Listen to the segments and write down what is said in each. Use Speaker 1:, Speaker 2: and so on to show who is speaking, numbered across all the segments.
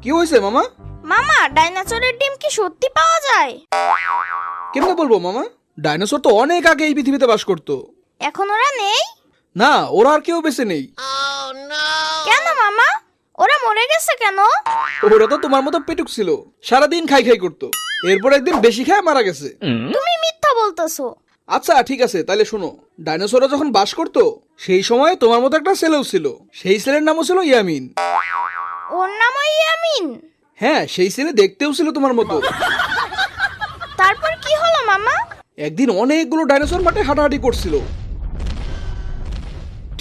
Speaker 1: কি হয়েছে মামা?
Speaker 2: মামা, ডাইনোসরের ডিম কি সত্যি পাওয়া যায়?
Speaker 1: কেমনে বলবো মামা, ডাইনোসর তো অনেক আগে এই পৃথিবীতে বাস করতো।
Speaker 2: এখন ওরা নেই?
Speaker 1: না, ওরা আর কেউ বেঁচে নেই।
Speaker 2: কেন মামা, ওরা মরে গেছে কেন?
Speaker 1: ওরা তো তোমার মতো পেটুক ছিল, সারাদিন খাই খাই করতো, এরপর একদিন বেশি খায় মারা গেছে।
Speaker 2: তুমি মিথ্যা বলতেছো।
Speaker 1: আচ্ছা ঠিক আছে, তাহলে শোনো, ডাইনোসররা যখন বাস করতো সেই সময় তোমার মতো একটা ছেলেও ছিল, সেই ছেলের নামও ছিল ইয়ামিন।
Speaker 2: ওর নামও ইয়ামিন?
Speaker 1: হ্যাঁ, সেই ছেলে দেখতেও ছিল তোমার মতো।
Speaker 2: তারপর কি হলো মামা?
Speaker 1: একদিন অনেকগুলো ডাইনোসর মাঠে হাঁটাহাঁটি করছিল,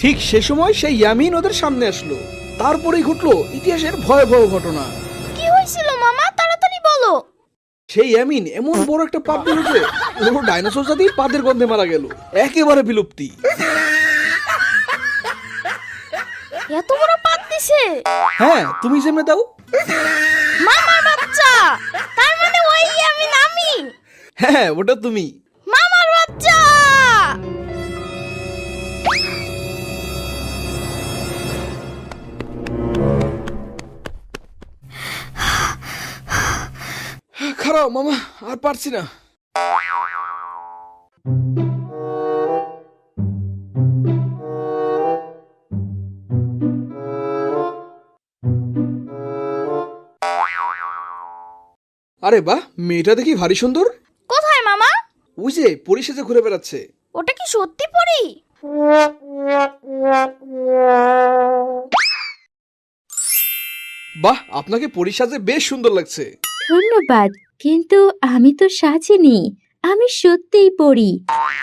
Speaker 1: ঠিক সে সময় সেই ইয়ামিন ওদের সামনে আসলো। তারপরেই ঘটলো ইতিহাসের ভয়াবহ ঘটনা।
Speaker 2: কি হয়েছিল মামা, তাড়াতাড়ি বলো।
Speaker 1: সেই ইয়ামিন এমন বড় একটা পাপ দিল যে পুরো ডাইনোসর জাতি পাদের গন্ধে মারা গেল, একেবারে বিলুপ্তি।
Speaker 2: এত বড় পাত দিছে?
Speaker 1: হ্যাঁ, তুমি যেমনে দাও।
Speaker 2: মামার বাচ্চা, তার মানে ওই ইয়ামিন আমি?
Speaker 1: হ্যাঁ, ওটা তুমি।
Speaker 2: মামার বাচ্চা।
Speaker 1: খারাপ মামা, আর পারছি না। আরে বাহ, মেয়েটা দেখি ভারী সুন্দর।
Speaker 2: কোথায় মামা?
Speaker 1: ওই যে পরী সেজে ঘুরে বেড়াচ্ছে।
Speaker 2: ওটা কি সত্যি পরি?
Speaker 1: বাহ, আপনাকে পরী সাজে বেশ সুন্দর লাগছে।
Speaker 3: ধন্যবাদ, কিন্তু আমি তো সাজিনি, আমি সত্যিই পড়ি।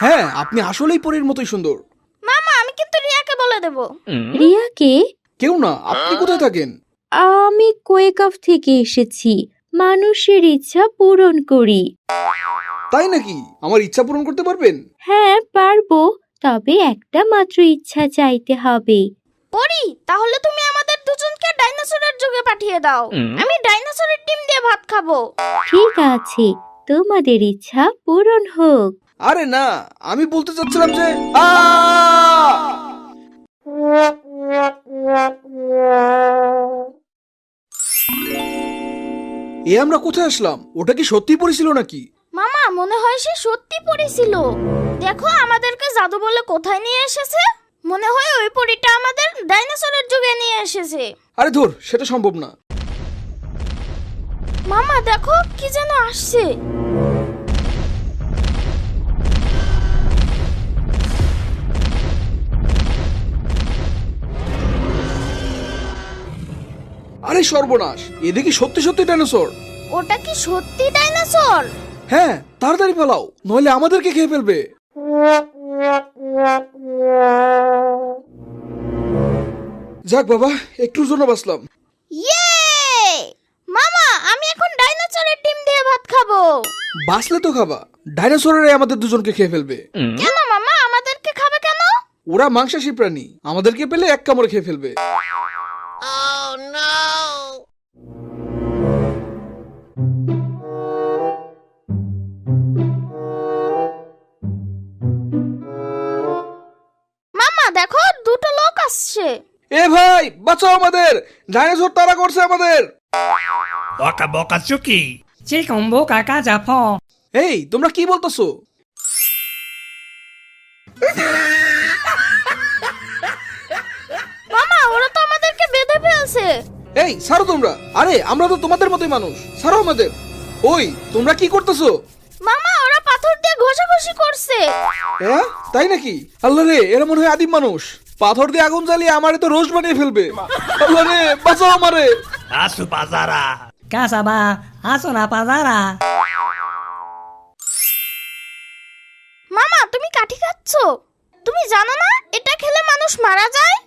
Speaker 1: হ্যাঁ, আপনি আসলেই পরীর মতোই সুন্দর।
Speaker 2: মামা, আমি কিন্তু রিয়াকে বলে দেব।
Speaker 3: রিয়াকে?
Speaker 1: কেউ না, আপনি কোথায় থাকেন?
Speaker 3: আমি কোয়েকফ থেকে এসেছি, মানুষের ইচ্ছা পূরণ করি।
Speaker 1: তাই নাকি? আমার ইচ্ছা পূরণ করতে পারবেন?
Speaker 3: হ্যাঁ পারবো, তবে একটা মাত্র ইচ্ছা চাইতে হবে।
Speaker 2: পরি, তাহলে তুমি আমাদের দুজনকে ডাইনোসরের যুগে পাঠিয়ে দাও। আমি ডাইনোসরের ডিম দিয়ে ভাত খাবো।
Speaker 3: ঠিক আছে, তোমাদের ইচ্ছা পূরণ হোক।
Speaker 1: আরে না, আমি বলতে চাচ্ছিলাম যে এ আমরা কোথায় আসলাম? ওটা কি সত্যি পড়েছিল নাকি?
Speaker 2: মামা, মনে হয় সে সত্যি পরি ছিল। দেখো, আমাদেরকে জাদু বলে কোথায় নিয়ে এসেছে। মনে হয় ওই পরিটা আমাদের ডাইনোসরের যুগে নিয়ে এসেছে।
Speaker 1: আরে ধুর, সেটা সম্ভব না।
Speaker 2: মামা দেখো, কি যেন আসছে।
Speaker 1: আরে সর্বনাশ, এ দেখি সত্যি সত্যি ডাইনোসর।
Speaker 2: ওটা কি সত্যি ডাইনোসর?
Speaker 1: হ্যাঁ, তাড়াতাড়ি পালাও, নইলে আমাদেরকে খেয়ে ফেলবে। যাক বাবা, একটুর জন্য বাঁচলাম।
Speaker 2: ইয়ে! মামা, আমি এখন ডাইনোসরের ডিম দিয়ে ভাত খাবো।
Speaker 1: বাঁচলে তো খাবা, ডাইনোসরেরাই আমাদের দুজনকে খেয়ে ফেলবে।
Speaker 2: কেন মামা, আমাদেরকে খাবে কেন?
Speaker 1: ওরা মাংসাশী প্রাণী, আমাদেরকে পেলে এক কামড়ে খেয়ে ফেলবে।
Speaker 2: মামা দেখো, দুটো লোক আসছে।
Speaker 1: এ ভাই, বাঁচাও আমাদের, ডাইনোসর তাড়া করছে আমাদের।
Speaker 4: বকা বকা চুকি
Speaker 5: চিকম্বু কাকা জাফ
Speaker 1: এই, তোমরা কি বলতেছো?
Speaker 2: মামা, ওরা তো আমাদেরকে বেঁধে ফেলছে।
Speaker 1: এই ছাড়ো তোমরা, আরে আমরা তো তোমাদের মতোই মানুষ, ছাড়ো আমাদের। ওই, তোমরা কি করতেছো?
Speaker 2: মামা, ওরা পাথর দিয়ে ঘষাঘষি করছে।
Speaker 1: হ্যাঁ, তাই নাকি? আল্লাহ রে, এরা মনে হয় আদিম মানুষ, পাথর দিয়ে আগুন জ্বালিয়ে আমারে তো রোজ বানিয়ে ফেলবে। আল্লাহ রে, বাঁচাও আমারে।
Speaker 4: আসু পাজারা
Speaker 5: কাসাবা আসনা পাজারা।
Speaker 2: মামা, তুমি কাঠি খাচ্ছো? তুমি জানো না এটা খেলে মানুষ মারা যায়?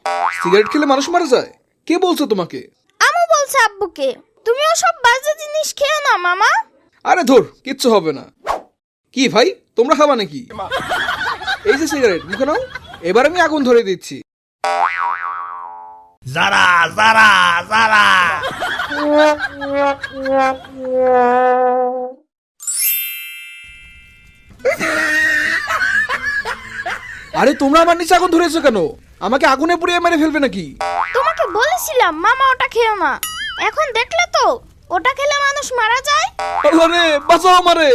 Speaker 1: সিগারেট খেলে মানুষ মারা যায়? কে বলছো তোমাকে?
Speaker 2: আমু বলছে আব্বুকে। তুমি ওসব বাজে জিনিস খেও না মামা।
Speaker 1: আরে ধুর, কিচ্ছু হবে না। কি ভাই, তোমরা খাবা নাকি? এই যে সিগারেট, মুখে নাও, এবার আমি আগুন ধরে দিচ্ছি।
Speaker 4: জারা জারা জারা
Speaker 1: আরে তোমরা আমার নিচে আগুন ধরেছো কেন? আমাকে আগুনে পুড়িয়ে মেরে ফেলবে নাকি?
Speaker 2: তোমাকে বলেছিলাম মামা ওটা খেও না। এখন দেখলে তো ওটা খেলে মানুষ মারা যায়।
Speaker 1: আল্লাহ রে বাঁচাও আমারে।